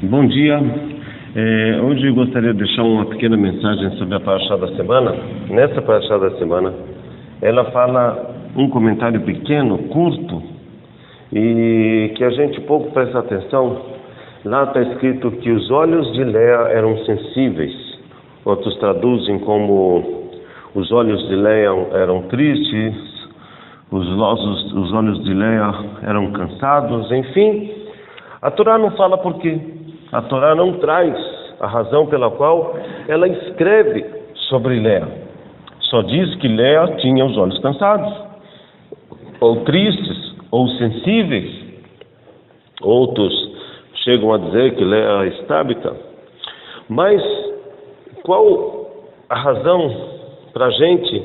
Bom dia. Hoje eu gostaria de deixar uma pequena mensagem sobre a Parashá da semana. Nessa Parashá da semana, ela fala um comentário pequeno, curto, e que a gente pouco presta atenção. Lá está escrito que os olhos de Leia eram sensíveis. Outros traduzem como os olhos de Leia eram tristes, os olhos de Leia eram cansados, enfim. A Torá não fala por quê. A Torá não traz a razão pela qual ela escreve sobre Leia. Só diz que Leia tinha os olhos cansados, ou tristes, ou sensíveis. Outros chegam a dizer que Leia é estábica. Mas qual a razão para a gente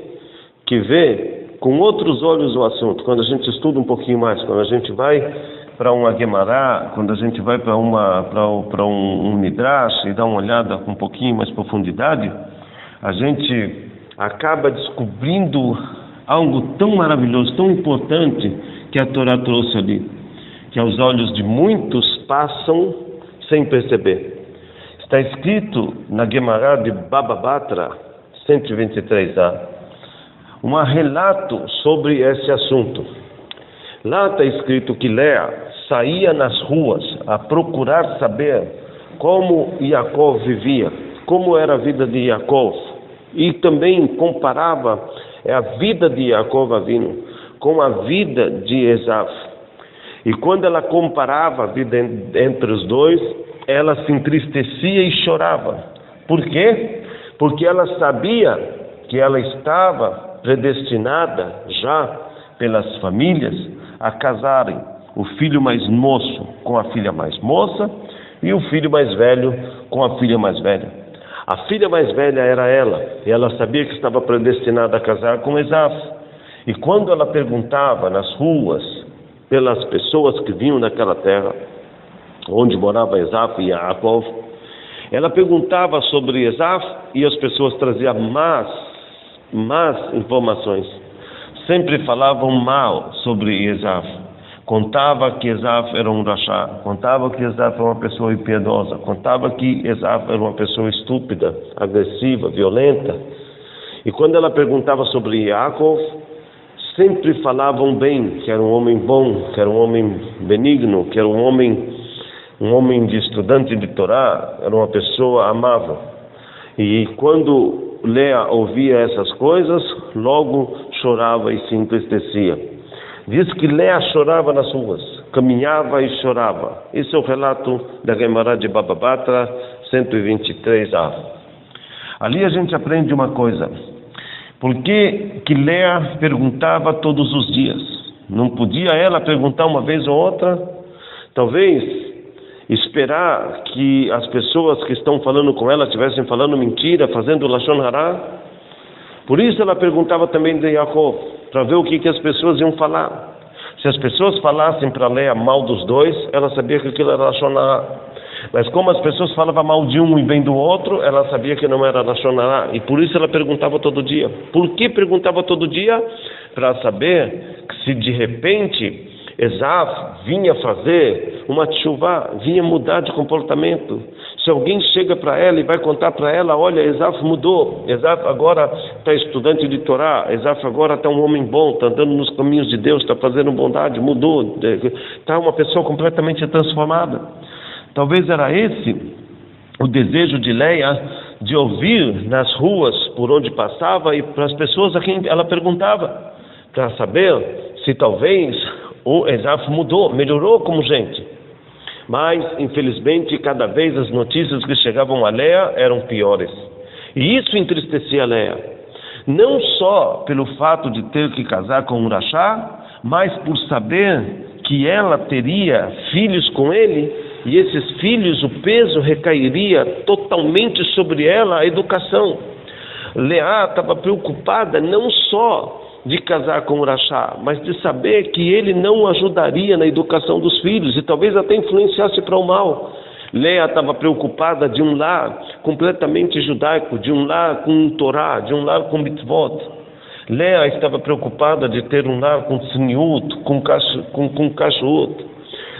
que vê com outros olhos o assunto? Quando a gente estuda um pouquinho mais, quando a gente vai para uma Guemará, quando a gente vai para um Midrash e dá uma olhada com um pouquinho mais profundidade, a gente acaba descobrindo algo tão maravilhoso, tão importante que a Torá trouxe ali, que aos olhos de muitos passam sem perceber. Está escrito na Guemará de Baba Batra 123a, um relato sobre esse assunto. Lá está escrito que Leia saía nas ruas a procurar saber como Yaakov vivia, como era a vida de Yaakov, e também comparava a vida de Yaakov Avinu com a vida de Esav. E quando ela comparava a vida entre os dois, ela se entristecia e chorava. Por quê? Porque ela sabia que ela estava predestinada já pelas famílias a casarem o filho mais moço com a filha mais moça e o filho mais velho com a filha mais velha. A filha mais velha era ela, e ela sabia que estava predestinada a casar com Esav. E quando ela perguntava nas ruas, pelas pessoas que vinham daquela terra, onde morava Esav e Yaakov, ela perguntava sobre Esav e as pessoas traziam más informações. Sempre falavam mal sobre Esav. Contava que Esav era um rachá, contava que Esav era uma pessoa impiedosa, contava que Esav era uma pessoa estúpida, agressiva, violenta. E quando ela perguntava sobre Yaakov, sempre falavam bem, que era um homem bom, que era um homem benigno, que era um homem de estudante de Torá, era uma pessoa amável. E quando Leia ouvia essas coisas, logo chorava e se entristecia. Diz que Leia chorava nas ruas, caminhava e chorava. Esse é o relato da Guemará de Baba Batra 123a. Ali a gente aprende uma coisa. Por que Leia perguntava todos os dias? Não podia ela perguntar uma vez ou outra? Talvez esperar que as pessoas que estão falando com ela estivessem falando mentira, fazendo Lashon Hará? Por isso ela perguntava também de Yaakov, para ver o que as pessoas iam falar. Se as pessoas falassem para Leia mal dos dois, ela sabia que aquilo era Lashon Hará. Mas como as pessoas falavam mal de um e bem do outro, ela sabia que não era Lashon Hará. E por isso ela perguntava todo dia. Por que perguntava todo dia? Para saber que se de repente Esav vinha fazer uma teshuvá, vinha mudar de comportamento. Se alguém chega para ela e vai contar para ela, olha, Esav mudou, Esav agora está estudante de Torá, Esav agora está um homem bom, está andando nos caminhos de Deus, está fazendo bondade, mudou, está uma pessoa completamente transformada. Talvez era esse o desejo de Leia, de ouvir nas ruas por onde passava e para as pessoas a quem ela perguntava, para saber se talvez o Esav mudou, melhorou como gente. Mas, infelizmente, cada vez as notícias que chegavam a Leia eram piores. E isso entristecia a Leia. Não só pelo fato de ter que casar com um rachá, mas por saber que ela teria filhos com ele, e esses filhos, o peso recairia totalmente sobre ela, a educação. Leia estava preocupada não só de casar com o rachá, mas de saber que ele não ajudaria na educação dos filhos e talvez até influenciasse para o mal. Leia estava preocupada de um lar completamente judaico, de um lar com Torá, de um lar com mitzvot. Leia estava preocupada de ter um lar com tzniut, com kashrut.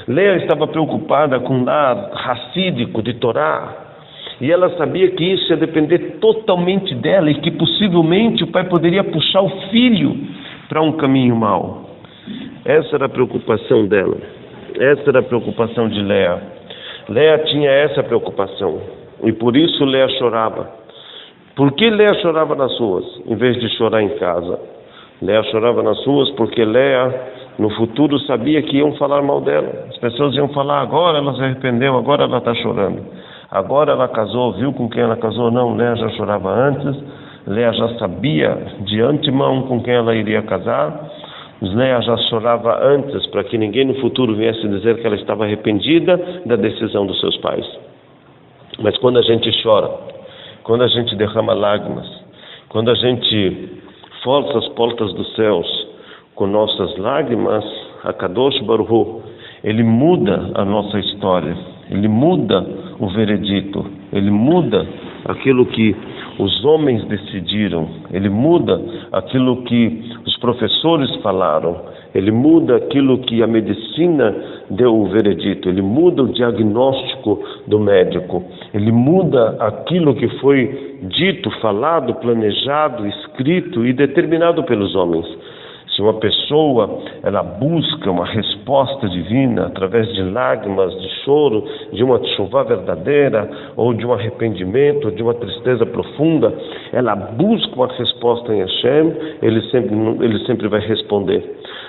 Leia estava preocupada com o lar racídico de Torá, e ela sabia que isso ia depender totalmente dela, e que possivelmente o pai poderia puxar o filho para um caminho mau. Essa era a preocupação dela, essa era a preocupação de Leia. Leia tinha essa preocupação, e por isso Leia chorava. Por que Leia chorava nas ruas, em vez de chorar em casa? Leia chorava nas ruas porque Leia, no futuro, sabia que iam falar mal dela. As pessoas iam falar: agora ela se arrependeu, agora ela está chorando. Agora ela casou, viu com quem ela casou? Não, Leia já chorava antes. Leia já sabia de antemão com quem ela iria casar. Leia já chorava antes, para que ninguém no futuro viesse dizer que ela estava arrependida da decisão dos seus pais. Mas quando a gente chora, quando a gente derrama lágrimas, quando a gente força as portas dos céus com nossas lágrimas, a Kadosh Baruch Hu, ele muda a nossa história, ele muda o veredito, ele muda aquilo que os homens decidiram, ele muda aquilo que os professores falaram, ele muda aquilo que a medicina deu o veredito, ele muda o diagnóstico do médico, ele muda aquilo que foi dito, falado, planejado, escrito e determinado pelos homens. Se uma pessoa, ela busca uma resposta divina através de lágrimas, de choro, de uma chuva verdadeira, ou de um arrependimento, ou de uma tristeza profunda, ela busca uma resposta em Hashem, ele sempre vai responder.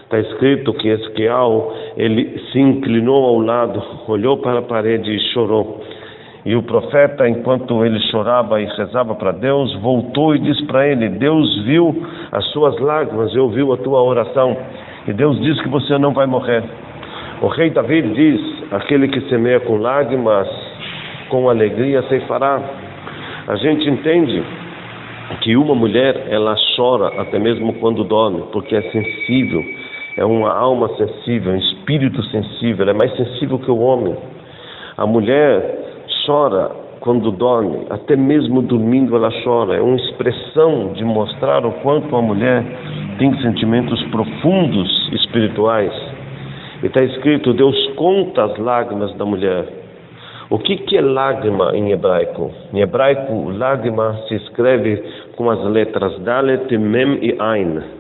Está escrito que Ezequiel, ele se inclinou ao lado, olhou para a parede e chorou. E o profeta, enquanto ele chorava e rezava para Deus, voltou e disse para ele: Deus viu as suas lágrimas e ouviu a tua oração. E Deus diz que você não vai morrer. O rei Davi diz: aquele que semeia com lágrimas, com alegria ceifará. A gente entende que uma mulher, ela chora até mesmo quando dorme, porque é sensível, é uma alma sensível, um espírito sensível, ela é mais sensível que o homem. A mulher chora quando dorme, até mesmo dormindo ela chora. É uma expressão de mostrar o quanto a mulher tem sentimentos profundos espirituais. E está escrito: Deus conta as lágrimas da mulher. O que é lágrima em hebraico? Em hebraico, lágrima se escreve com as letras Dalet, Mem e Ain.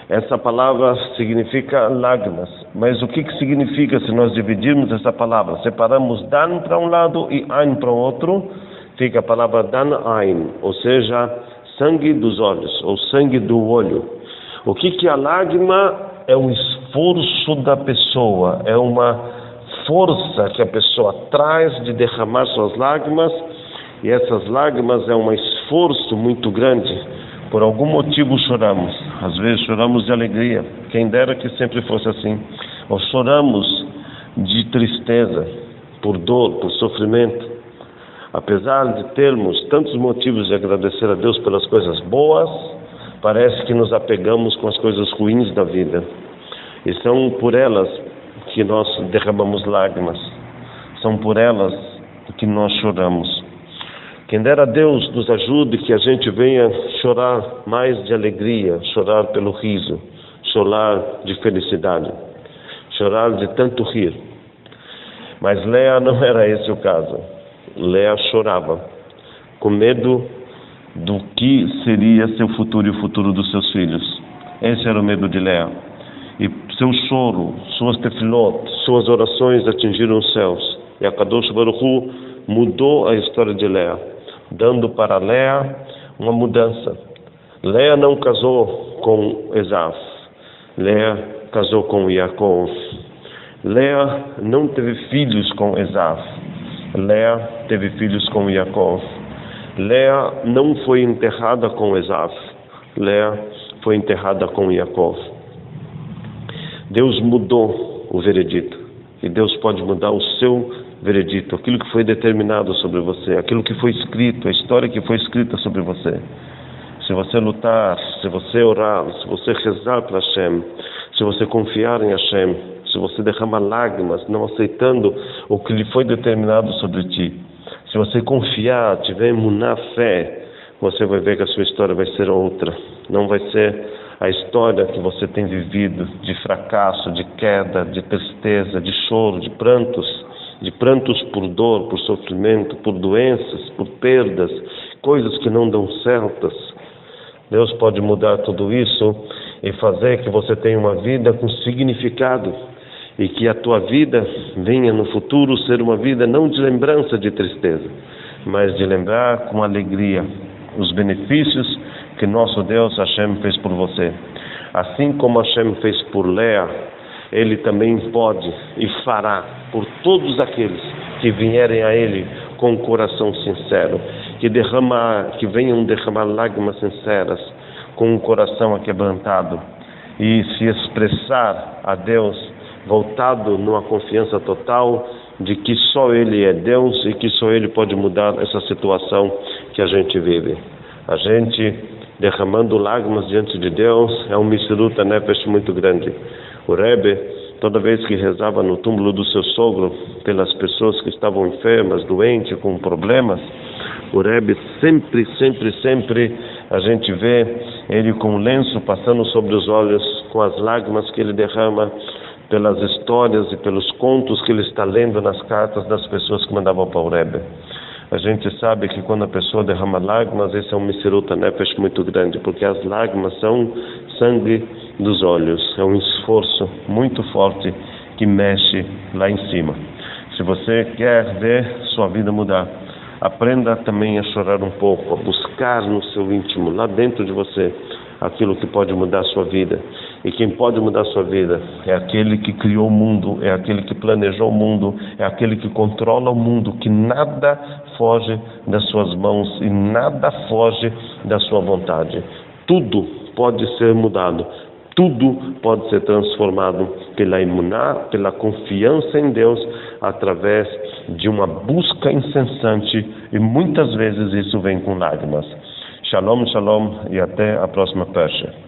Essa palavra significa lágrimas, mas o que significa se nós dividirmos essa palavra? Separamos Dan para um lado e Ain para o outro, fica a palavra Dan Ain, ou seja, sangue dos olhos, ou sangue do olho. O que é a lágrima? É um esforço da pessoa, é uma força que a pessoa traz de derramar suas lágrimas, e essas lágrimas é um esforço muito grande. Por algum motivo choramos, às vezes choramos de alegria, quem dera que sempre fosse assim, ou choramos de tristeza, por dor, por sofrimento. Apesar de termos tantos motivos de agradecer a Deus pelas coisas boas, parece que nos apegamos com as coisas ruins da vida, e são por elas que nós derramamos lágrimas, são por elas que nós choramos. Quem dera Deus nos ajude que a gente venha chorar mais de alegria, chorar pelo riso, chorar de felicidade, chorar de tanto rir. Mas Leia não era esse o caso. Leia chorava, com medo do que seria seu futuro e o futuro dos seus filhos. Esse era o medo de Leia. E seu choro, suas tefilot, suas orações atingiram os céus. E a Kadosh Baruch Hu mudou a história de Leia, dando para Leia uma mudança. Leia não casou com Esav, Leia casou com Yaakov. Leia não teve filhos com Esav, Leia teve filhos com Yaakov. Leia não foi enterrada com Esav, Leia foi enterrada com Yaakov. Deus mudou o veredito, e Deus pode mudar o seu veredito, aquilo que foi determinado sobre você, aquilo que foi escrito, a história que foi escrita sobre você. Se você lutar, se você orar, se você rezar para Hashem, se você confiar em Hashem, se você derramar lágrimas, não aceitando o que lhe foi determinado sobre ti, se você confiar, tiver emuná, fé, você vai ver que a sua história vai ser outra. Não vai ser a história que você tem vivido de fracasso, de queda, de tristeza, de choro, de prantos por dor, por sofrimento, por doenças, por perdas, coisas que não dão certas. Deus pode mudar tudo isso e fazer que você tenha uma vida com significado e que a tua vida venha no futuro ser uma vida não de lembrança de tristeza, mas de lembrar com alegria os benefícios que nosso Deus Hashem fez por você. Assim como Hashem fez por Leá, Ele também pode e fará por todos aqueles que vierem a Ele com um coração sincero, que venham derramar lágrimas sinceras, com um coração aquebrantado e se expressar a Deus voltado numa confiança total de que só Ele é Deus e que só Ele pode mudar essa situação que a gente vive. A gente derramando lágrimas diante de Deus é um Mesilut HaNefesh muito grande. O Rebbe, toda vez que rezava no túmulo do seu sogro pelas pessoas que estavam enfermas, doentes, com problemas, o Rebbe sempre a gente vê ele com um lenço passando sobre os olhos, com as lágrimas que ele derrama pelas histórias e pelos contos que ele está lendo nas cartas das pessoas que mandavam para o Rebbe. A gente sabe que quando a pessoa derrama lágrimas, esse é um Mesilut HaNefesh muito grande, porque as lágrimas são sangue dos olhos, é um esforço muito forte que mexe lá em cima. Se você quer ver sua vida mudar, aprenda também a chorar um pouco, a buscar no seu íntimo, lá dentro de você, aquilo que pode mudar a sua vida. E quem pode mudar a sua vida é aquele que criou o mundo, é aquele que planejou o mundo, é aquele que controla o mundo, que nada foge das suas mãos e nada foge da sua vontade. Tudo pode ser mudado, tudo pode ser transformado pela imuná, pela confiança em Deus, através de uma busca incessante, e muitas vezes isso vem com lágrimas. Shalom, shalom, e até a próxima Parsha.